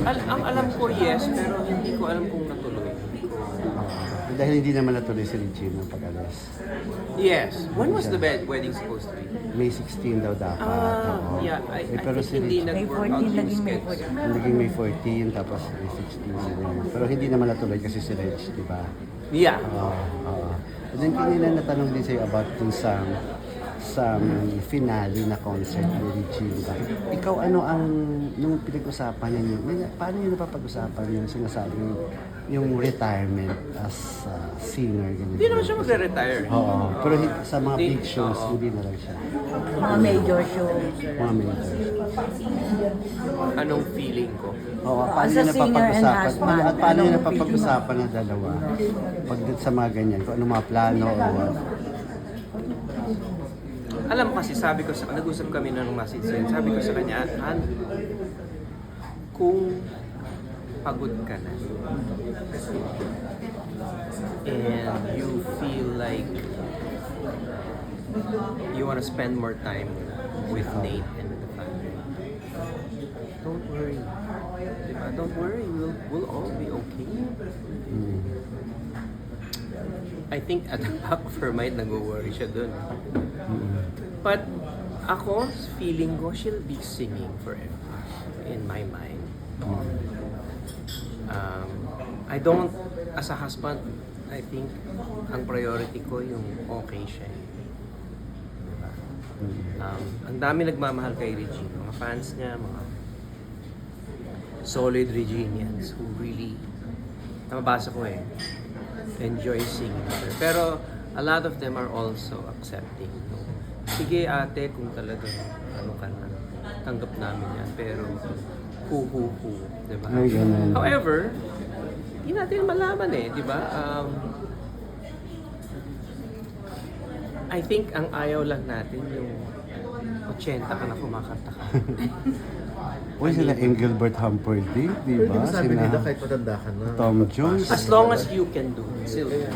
Ang alam ko, yes, pero hindi ko alam kung natuloy. Dahil hindi naman natuloy si Regine ng pag-alis. Yes. When was the wedding supposed to be? May 16 daw dapat. Oo. Yeah. I pero think hindi Regine, May nag-work out 14, yung naging May schedule. 14. naging May 14, tapos May 16 sila yun. Pero hindi naman natuloy kasi si Reg, di ba? Yeah. Oo. And then kanina natanong din sa'yo about dun sa finale na concert ni Regine, di ba? Ikaw ano ang, nung pinag-usapan niyo, paano niyo napapag-usapan yung sinasabing yung retirement as a singer? Ganyan. Hindi naman siya magre-retire. Oo. Pero sa mga Hindi, big shows, oo. hindi na lang siya. Mga major shows. Mga major. Anong feeling ko? Oo, paano As a yun singer and napapag-usapan? husband, At paano yun anong napapag-usapan ng dalawa? Pagdating sa mga ganyan, kung ano mga plano o what? Alam mo kasi, sabi ko, nag-usap kami na nung message sa'yo, sabi ko sa kanya, kung pagod ka na, and you feel like you want to spend more time with Nate and the family, don't worry. Diba? Don't worry, we'll all be okay. I think at the back of her mind, nag-worry siya dun. But ako, feeling ko, she'll be singing forever in my mind. I don't, as a husband, I think ang priority ko yung okay siya. Diba? Ang dami nagmamahal kay Regine, mga fans niya, mga solid Reginians who really, nababasa ko enjoy singing her. Pero a lot of them are also accepting. No? Sige ate, kung talagang ano ka na, tanggap namin yan. Pero hu. Diba? Ay, ganun. However, hindi natin malaman di ba? I think ang ayaw lang natin yung 80 ka na kumakanta ka. Uy, sila Engelbert Humperdinck, di Pero di ba? ba sabi nila Sina kahit matanda ka na? Tom Jones. As long as you can do it, Sylvia.